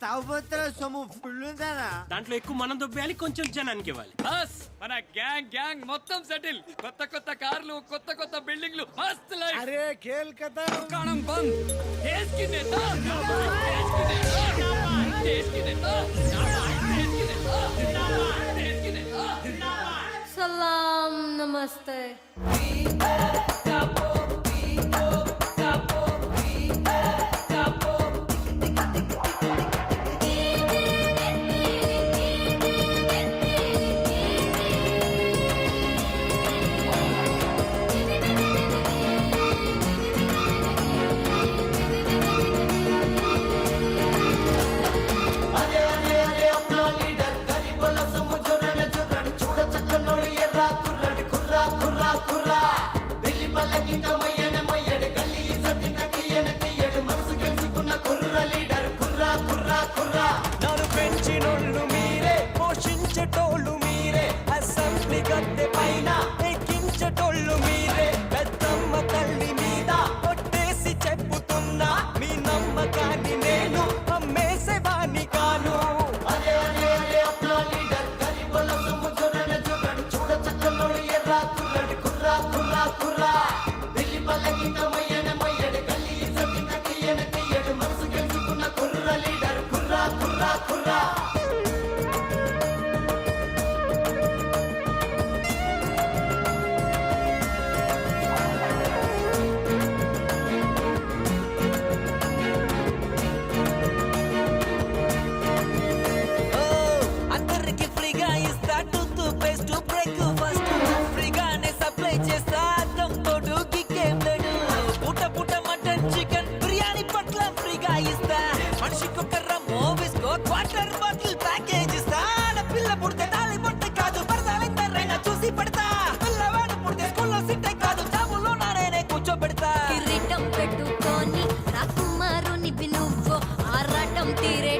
తాగుబోతుల సొమ్ము ఫుల్ ఉందనా? దాంట్లో ఎక్కువ మనం దొబ్బేయాలి, కొంచెం జనానికి ఇవ్వాలి. బస్ మన గ్యాంగ్ గ్యాంగ్ మొత్తం సెటిల్. కొత్త కొత్త కార్లు, కొత్త కొత్త బిల్డింగ్లు, మస్త్ లైఫ్. అరే ఖేల్ కథ కాణం బంద్. దేశ్ కి నేతా, దేశ్ కి నేతా, దేశ్ కి నేతా, దేశ్ కి నేతా, దేశ్ కి నేతా. सलाम नमस्ते। నన్ను పెంచినోళ్ళు మీరే, పోషించేటోళ్ళు మీరే, అసెంబ్లీ గద్దె పైన ఎక్కించేటోళ్ళు మీరే. పెద్దమ్మ తల్లి మీద కొట్టేసి చెప్పుతున్నా, మీ నమ్మకాన్ని నేను అమ్మేసేవాణ్ణి కాను. అందరికి ఫ్రీగా ఇస్తా టూత్ పేస్ట్, బ్రేక్ఫాస్ట్ ఫ్రీగానే సప్లై చేస్తా. అద్దం తోడు గిక్కేం లేడు. పూట పూట మటన్ చికెన్ బిర్యానీ పట్ల ఫ్రీగా ఇస్తా. మనిషికొక రమ్మో విస్కో క్వార్టర్ బాటిల్ ప్యాకేజ్ ఇస్తా. పిల్ల పుడితే తాళి బొట్టే కాదు, పరదాలెందరైనా చూసి పెడతా. పిల్లవాడు పుడితే స్కూల్లో సిట్టే కాదు, జాబులో నానే కూర్చోబెడతా. కిరీటం పెట్టుకొని రాకుమారుని నువ్వు ఆరాటం తీరే